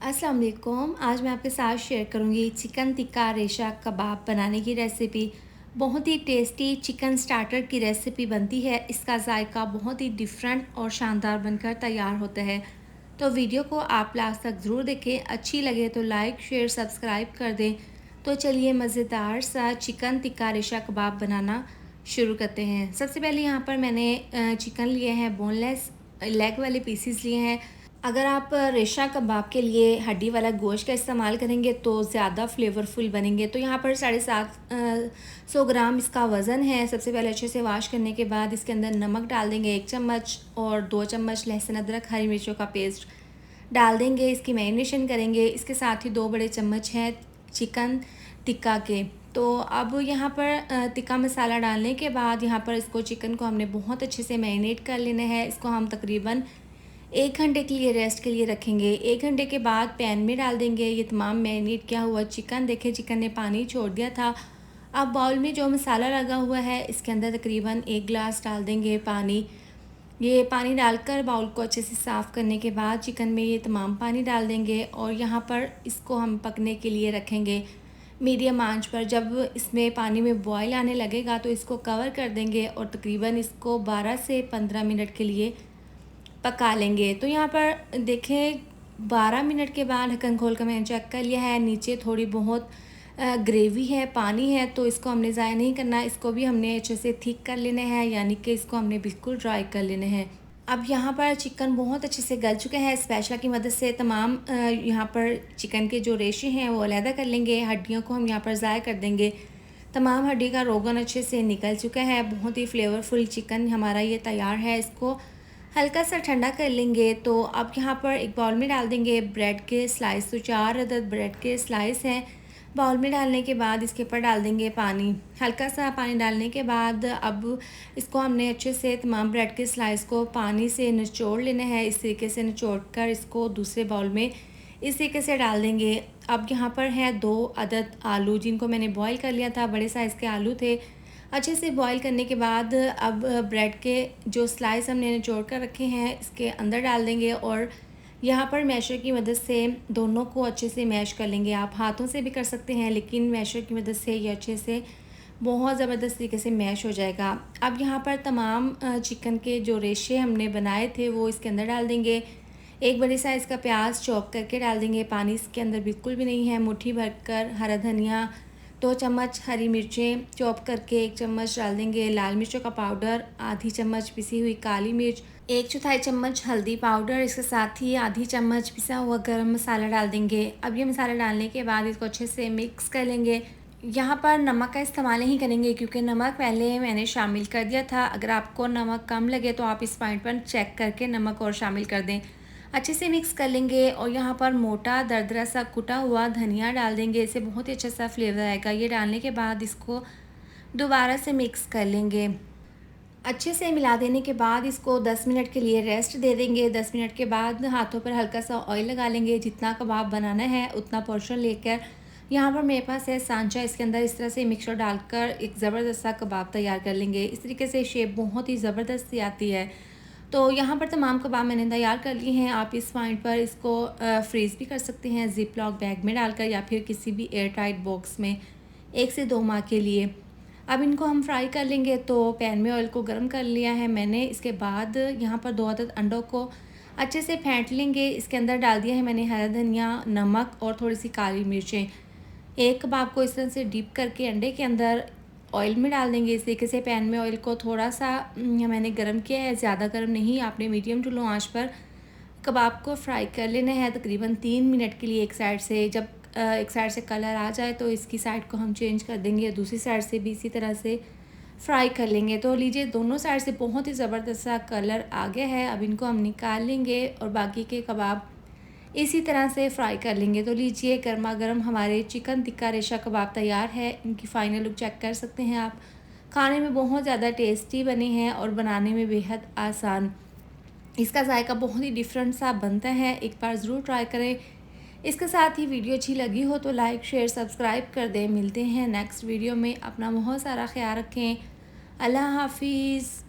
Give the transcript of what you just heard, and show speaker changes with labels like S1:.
S1: अस्सलाम वालेकुम। आज मैं आपके साथ शेयर करूंगी चिकन टिक्का रेशा कबाब बनाने की रेसिपी। बहुत ही टेस्टी चिकन स्टार्टर की रेसिपी बनती है। इसका जायका बहुत ही डिफरेंट और शानदार बनकर तैयार होता है। तो वीडियो को आप लास्ट तक ज़रूर देखें। अच्छी लगे तो लाइक शेयर सब्सक्राइब कर दें। तो चलिए मज़ेदार सा चिकन टिक्का रेशा कबाब बनाना शुरू करते हैं। सबसे पहले यहाँ पर मैंने चिकन लिए हैं, बोनलेस लेग वाले पीसीस लिए हैं। अगर आप रेशा कबाब के लिए हड्डी वाला गोश्त का इस्तेमाल करेंगे तो ज़्यादा फ्लेवरफुल बनेंगे। तो यहाँ पर 750 ग्राम इसका वज़न है। सबसे पहले अच्छे से वॉश करने के बाद इसके अंदर नमक डाल देंगे 1 चम्मच और 2 चम्मच लहसुन अदरक हरी मिर्चों का पेस्ट डाल देंगे। इसकी मैरिनेशन करेंगे। इसके साथ ही 2 बड़े चम्मच हैं चिकन टिक्का के। तो अब यहाँ पर टिक्का मसाला डालने के बाद यहाँ पर इसको चिकन को हमने बहुत अच्छे से मैरिनेट कर लेना है। इसको हम तकरीबन 1 घंटे के लिए रेस्ट के लिए रखेंगे। 1 घंटे के बाद पैन में डाल देंगे ये तमाम मैरिनेट किया हुआ चिकन। देखें चिकन ने पानी छोड़ दिया था। अब बाउल में जो मसाला लगा हुआ है इसके अंदर तकरीबन 1 गिलास डाल देंगे पानी। ये पानी डालकर बाउल को अच्छे से साफ़ करने के बाद चिकन में ये तमाम पानी डाल देंगे और यहाँ पर इसको हम पकने के लिए रखेंगे मीडियम आंच पर। जब इसमें पानी में बॉयल आने लगेगा तो इसको कवर कर देंगे और तकरीबन इसको 12 से 15 मिनट के लिए पका लेंगे। तो यहाँ पर देखें 12 मिनट के बाद ढक्कन खोल कर मैंने चेक कर लिया है। नीचे थोड़ी बहुत ग्रेवी है, पानी है, तो इसको हमने ज़ाया नहीं करना। इसको भी हमने अच्छे से थिक कर लेना है, यानी कि इसको हमने बिल्कुल ड्राई कर लेना है। अब यहाँ पर चिकन बहुत अच्छे से गल चुके हैं। स्पैचुला की मदद से तमाम यहाँ पर चिकन के जो रेशे हैं वो अलहदा कर लेंगे। हड्डियों को हम यहाँ पर ज़ाया कर देंगे। तमाम हड्डी का रोगन अच्छे से निकल चुका है। बहुत ही फ्लेवरफुल चिकन हमारा ये तैयार है। इसको हल्का सा ठंडा कर लेंगे। तो अब यहाँ पर एक बाउल में डाल देंगे ब्रेड के स्लाइस। तो 4 अदद ब्रेड के स्लाइस हैं। बाउल में डालने के बाद इसके ऊपर डाल देंगे पानी। हल्का सा पानी डालने के बाद अब इसको हमने अच्छे से तमाम ब्रेड के स्लाइस को पानी से निचोड़ लेना है। इस तरीके से निचोड़ कर इसको दूसरे बाउल में इस तरीके से डाल देंगे। अब यहाँ पर है 2 अदद आलू, जिनको मैंने बॉईल कर लिया था। बड़े साइज़ के आलू थे। अच्छे से बॉईल करने के बाद अब ब्रेड के जो स्लाइस हमने निचोड़ कर रखे हैं इसके अंदर डाल देंगे और यहाँ पर मैशर की मदद से दोनों को अच्छे से मैश कर लेंगे। आप हाथों से भी कर सकते हैं, लेकिन मैशर की मदद से ये अच्छे से बहुत ज़बरदस्त तरीके से मैश हो जाएगा। अब यहाँ पर तमाम चिकन के जो रेशे हमने बनाए थे वो इसके अंदर डाल देंगे। एक बड़ी साइज़ का प्याज चॉप करके डाल देंगे। पानी इसके अंदर बिल्कुल भी नहीं है। मुट्ठी भरकर हरा धनिया, 2 चम्मच हरी मिर्चें चॉप करके 1 चम्मच डाल देंगे। लाल मिर्चों का पाउडर, आधी चम्मच पिसी हुई काली मिर्च, 1/4 चम्मच हल्दी पाउडर, इसके साथ ही आधी चम्मच पिसा हुआ गरम मसाला डाल देंगे। अब ये मसाला डालने के बाद इसको अच्छे से मिक्स कर लेंगे। यहाँ पर नमक का इस्तेमाल नहीं करेंगे क्योंकि नमक पहले मैंने शामिल कर दिया था। अगर आपको नमक कम लगे तो आप इस पॉइंट पर चेक करके नमक और शामिल कर दें। अच्छे से मिक्स कर लेंगे और यहाँ पर मोटा दरदरा सा कुटा हुआ धनिया डाल देंगे। इससे बहुत ही अच्छा सा फ्लेवर आएगा। ये डालने के बाद इसको दोबारा से मिक्स कर लेंगे। अच्छे से मिला देने के बाद इसको 10 मिनट के लिए रेस्ट दे देंगे। 10 मिनट के बाद हाथों पर हल्का सा ऑयल लगा लेंगे। जितना कबाब बनाना है उतना पोर्शन लेकर यहाँ पर मेरे पास है सांचा, इसके अंदर इस तरह से मिक्सचर डालकर एक ज़बरदस्त सा कबाब तैयार कर लेंगे। इस तरीके से शेप बहुत ही ज़बरदस्त सी आती है। तो यहाँ पर तमाम कबाब मैंने तैयार कर लिए हैं। आप इस पॉइंट पर इसको फ्रीज़ भी कर सकते हैं ज़िप लॉक बैग में डालकर या फिर किसी भी एयर टाइट बॉक्स में 1 से 2 माह के लिए। अब इनको हम फ्राई कर लेंगे। तो पैन में ऑयल को गर्म कर लिया है मैंने। इसके बाद यहाँ पर 2 अदद अंडों को अच्छे से फेंट लेंगे। इसके अंदर डाल दिया है मैंने हरा धनिया, नमक और थोड़ी सी काली मिर्चें। एक कबाब को इस तरह से डिप करके अंडे के अंदर ऑयल में डाल देंगे। इस तरीके से पैन में ऑयल को थोड़ा सा मैंने गर्म किया है, ज़्यादा गर्म नहीं। आपने मीडियम टू लो आंच पर कबाब को फ्राई कर लेना है तकरीबन 3 मिनट के लिए एक साइड से। जब एक साइड से कलर आ जाए तो इसकी साइड को हम चेंज कर देंगे। दूसरी साइड से भी इसी तरह से फ्राई कर लेंगे। तो लीजिए दोनों साइड से बहुत ही ज़बरदस्त सा कलर आ गया है। अब इनको हम निकाल लेंगे और बाकी के कबाब इसी तरह से फ्राई कर लेंगे। तो लीजिए गर्मा गर्म हमारे चिकन टिक्का रेशा कबाब तैयार है। इनकी फ़ाइनल लुक चेक कर सकते हैं आप। खाने में बहुत ज़्यादा टेस्टी बने हैं और बनाने में बेहद आसान। इसका जायका बहुत ही डिफरेंट सा बनता है। एक बार ज़रूर ट्राई करें। इसके साथ ही वीडियो अच्छी लगी हो तो लाइक शेयर सब्सक्राइब कर दें। मिलते हैं नेक्स्ट वीडियो में। अपना बहुत सारा ख्याल रखें। अल्लाह हाफिज़।